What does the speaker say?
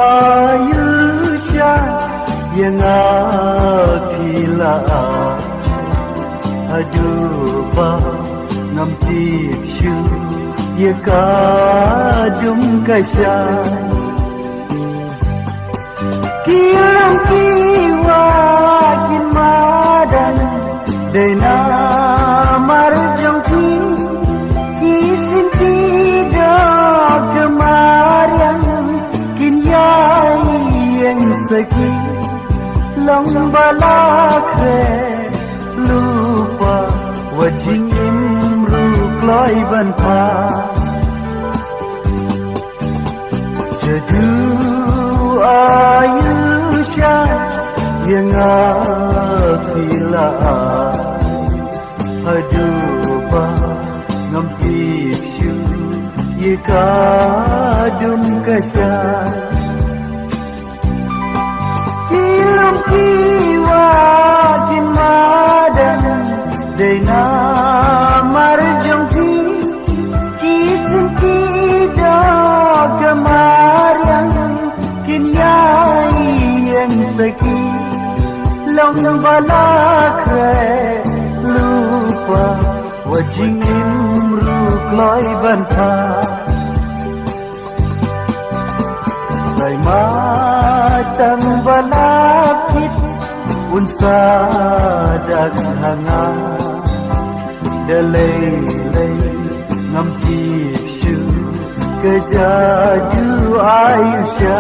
Ayusha yang akila aduba ngam tipshu ye kadum kasha kiram kiwa kimadan dena marjong kisim tidak kemarian kinyai yang seki long balakre lupa wajing imru kloi banpa jadu ayusha yang atila aduba ngampipshu ye kadum kasha kilam kiwa kimadan dena marjong kisim tidak kemarian kinyai yang seki long balakre lupa wajing imru kloi banta sai matang balakit unsa dag hanga delay ngam tipshu kejadu ayusha